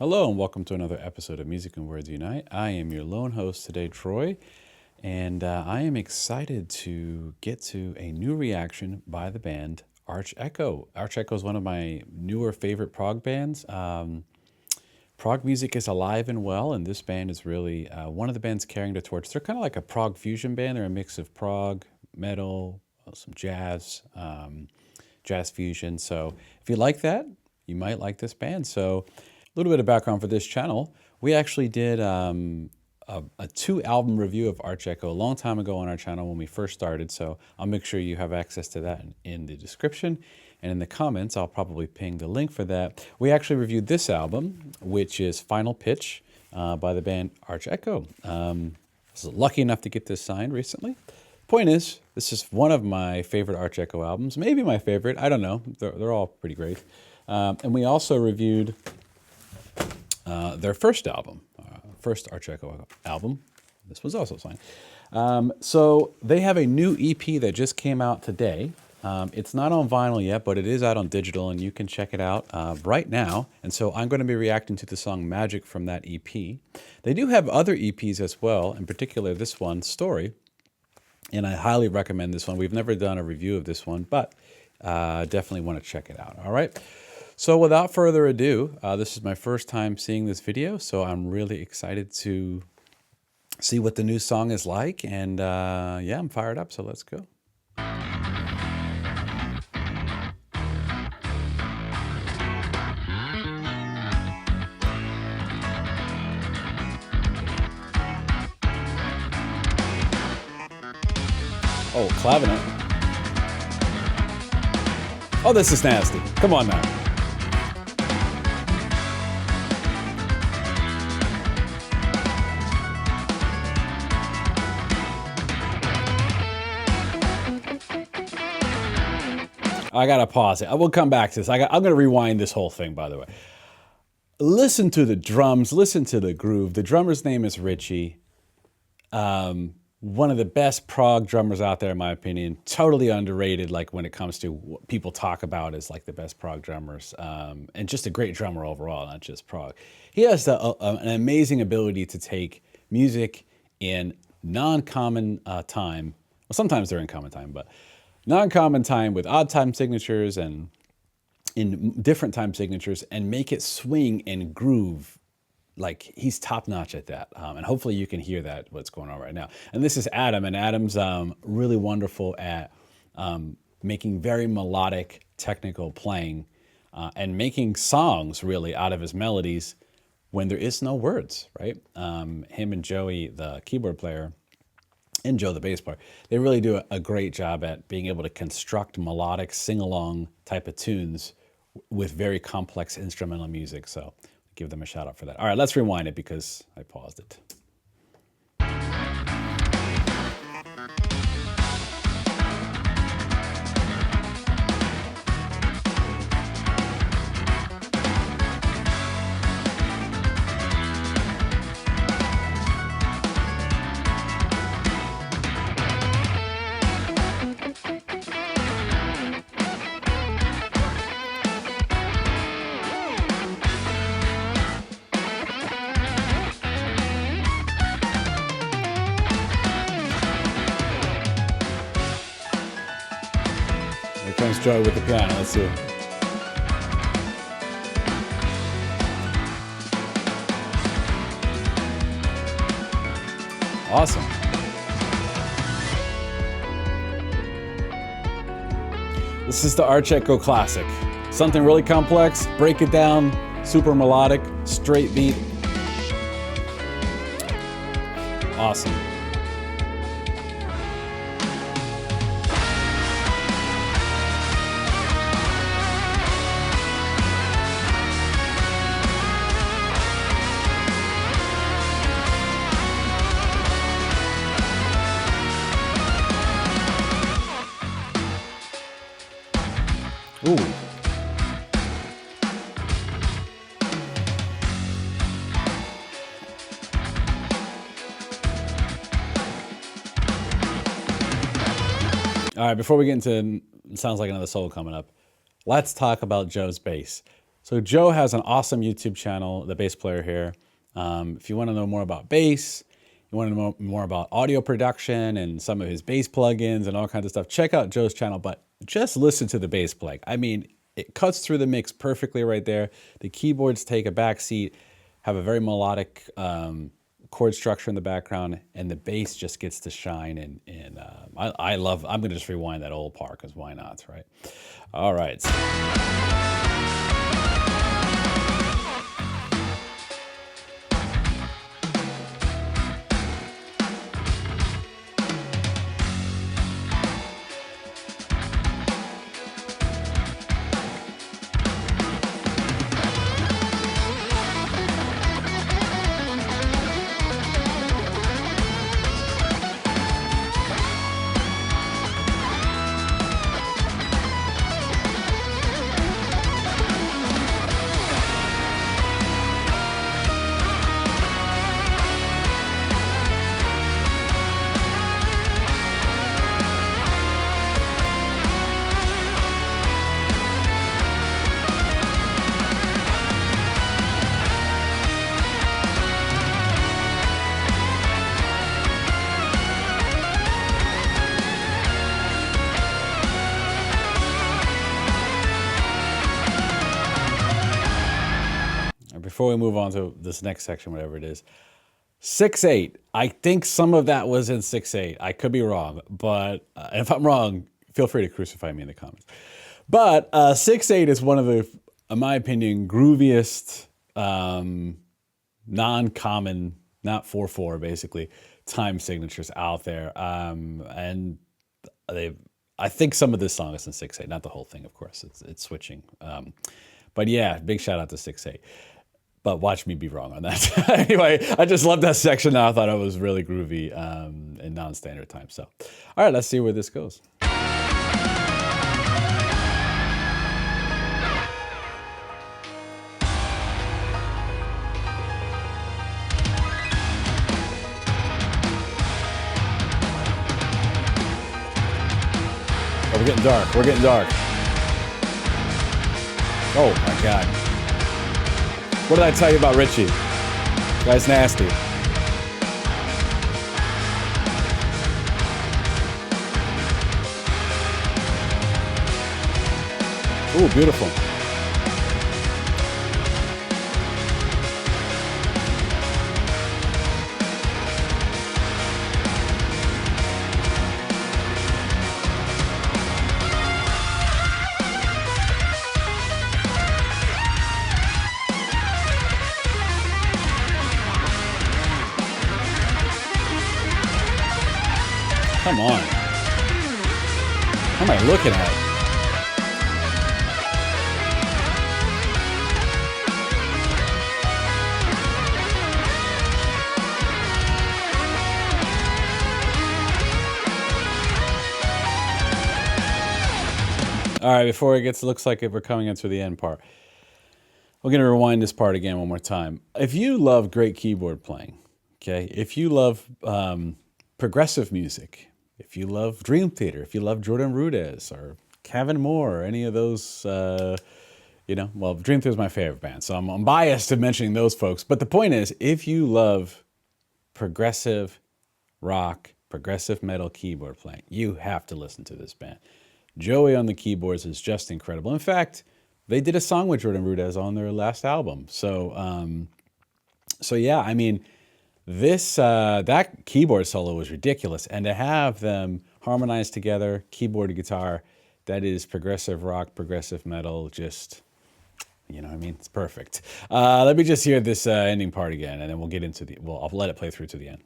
Hello and welcome to another episode of Music and Words Unite. I am your lone host today, Troy, and I am excited to get to a new reaction by the band Arch Echo. Arch Echo is one of my newer favorite prog bands. Prog music is alive and well, and this band is really one of the bands carrying the torch. They're kind of like a prog fusion band. They're a mix of prog, metal, some jazz, jazz fusion. So if you like that, you might like this band. So a little bit of background for this channel. We actually did a 2-album review of Arch Echo a long time ago on our channel when we first started, so I'll make sure you have access to that in the description. And in the comments, I'll probably ping the link for that. We actually reviewed this album, which is Final Pitch by the band Arch Echo. I was lucky enough to get this signed recently. Point is, this is one of my favorite Arch Echo albums, maybe my favorite, I don't know. They're all pretty great. And we also reviewed their first album, first Arch Echo album. This was also signed. So they have a new EP that just came out today. It's not on vinyl yet, but it is out on digital, and you can check it out right now. And so I'm going to be reacting to the song Magic from that EP. They do have other EPs as well, in particular this one, Story. And I highly recommend this one. We've never done a review of this one, but definitely want to check it out. All right. So without further ado, this is my first time seeing this video, so I'm really excited to see what the new song is like. And yeah, I'm fired up, so let's go. Oh, clavinet. Oh, this is nasty. Come on now. I gotta pause it. I will come back to this. I'm gonna rewind this whole thing, by the way. Listen to the drums, listen to the groove. The drummer's name is Richie. One of the best prog drummers out there, in my opinion. Totally underrated, like when it comes to what people talk about as like the best prog drummers. And just a great drummer overall, not just prog. He has an amazing ability to take music in non-common time. Well, sometimes they're in common time, but non-common time with odd time signatures and in different time signatures and make it swing and groove. Like, he's top notch at that. And hopefully you can hear that, what's going on right now. And this is Adam, and Adam's really wonderful at making very melodic, technical playing and making songs really out of his melodies when there is no words, right? Him and Joey, the keyboard player, and Joe, the bass player, they really do a great job at being able to construct melodic, sing-along type of tunes with very complex instrumental music. So give them a shout out for that. All right, let's rewind it because I paused it. Here comes Joey with the piano. Let's see. Awesome. This is the Arch Echo classic. Something really complex, break it down, super melodic, straight beat. Awesome. Ooh. All right, before we get into, it sounds like another solo coming up, let's talk about Joe's bass. So Joe has an awesome YouTube channel, the bass player here. If you want to know more about bass, you want to know more about audio production and some of his bass plugins and all kinds of stuff, check out Joe's channel, but just listen to the bass play. I mean, it cuts through the mix perfectly right there. The keyboards take a back seat, have a very melodic chord structure in the background, and the bass just gets to shine. And I love, I'm going to just rewind that old part because why not, right? All right. Before we move on to this next section, whatever it is, 6/8. I think some of that was in 6/8. I could be wrong, but if I'm wrong, feel free to crucify me in the comments. But 6/8 is one of the, in my opinion, grooviest, non-common, not 4/4 basically, time signatures out there. And I think some of this song is in 6/8, not the whole thing, of course. It's switching. But yeah, big shout out to 6/8. But watch me be wrong on that. Anyway, I just love that section now. I thought it was really groovy in non-standard time. So, all right, let's see where this goes. Oh, we're getting dark. We're getting dark. Oh, my God. What did I tell you about Richie? Guy's nasty. Ooh, beautiful. Come on. What am I looking at? All right, before it gets, looks like we're coming into the end part. We're going to rewind this part again one more time. If you love great keyboard playing, okay, if you love progressive music, if you love Dream Theater, if you love Jordan Rudess or Kevin Moore or any of those, well, Dream Theater is my favorite band, so I'm biased to mentioning those folks. But the point is, if you love progressive rock, progressive metal keyboard playing, you have to listen to this band. Joey on the keyboards is just incredible. In fact, they did a song with Jordan Rudess on their last album. So yeah, I mean, that keyboard solo was ridiculous, and to have them harmonize together, keyboard to guitar, that is progressive rock, progressive metal, just, you know what I mean? It's perfect. Let me just hear this ending part again, and then we'll get into I'll let it play through to the end.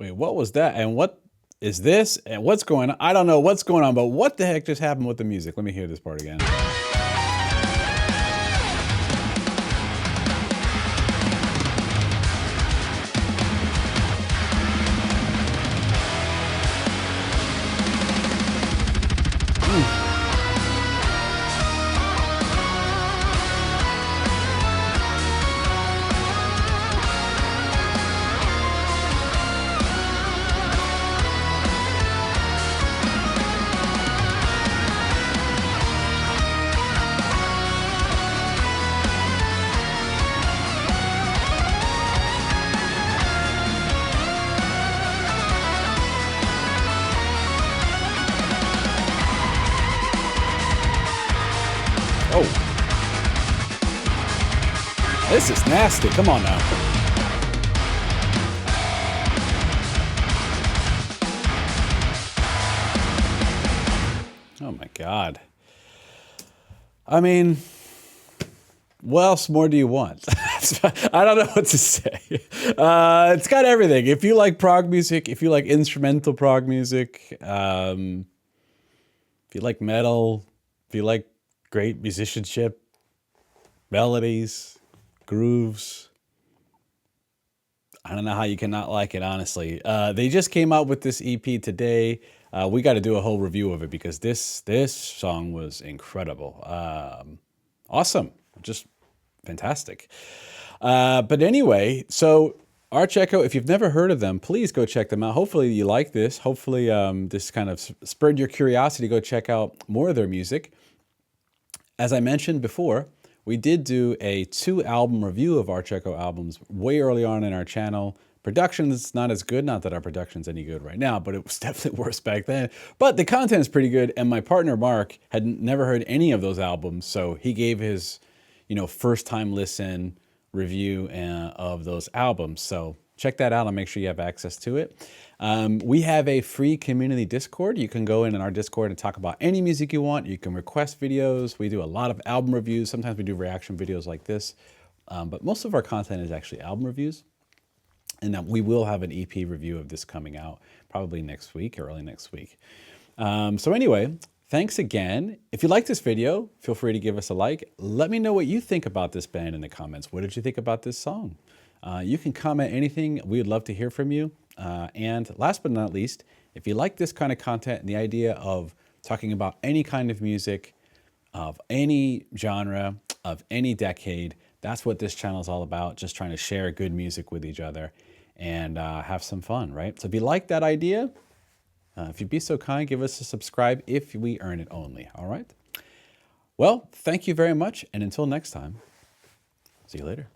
Wait, what was that? And what is this? And what's going on? I don't know what's going on, but what the heck just happened with the music? Let me hear this part again. Oh, this is nasty. Come on now. Oh my God. I mean, what else more do you want? I don't know what to say. It's got everything. If you like prog music, if you like instrumental prog music, if you like metal, if you like great musicianship, melodies, grooves, I don't know how you cannot like it, honestly. They just came out with this EP today. We got to do a whole review of it because this song was incredible. Awesome. Just fantastic. But anyway, so Arch Echo, if you've never heard of them, please go check them out. Hopefully you like this. Hopefully this kind of spurred your curiosity to go check out more of their music. As I mentioned before, we did do a 2-album review of Arch Echo albums way early on in our channel. Production's not as good, not that our production's any good right now, but it was definitely worse back then. But the content's pretty good, and my partner Mark had never heard any of those albums, so he gave his, first time listen review of those albums. So check that out and make sure you have access to it. We have a free community Discord. You can go in our Discord and talk about any music you want. You can request videos. We do a lot of album reviews. Sometimes we do reaction videos like this, but most of our content is actually album reviews. And we will have an EP review of this coming out probably next week or early next week. So anyway, thanks again. If you like this video, feel free to give us a like. Let me know what you think about this band in the comments. What did you think about this song? You can comment anything. We would love to hear from you. And last but not least, if you like this kind of content and the idea of talking about any kind of music, of any genre, of any decade, that's what this channel is all about, just trying to share good music with each other and have some fun, right? So if you like that idea, if you'd be so kind, give us a subscribe if we earn it only, all right? Well, thank you very much, and until next time, see you later.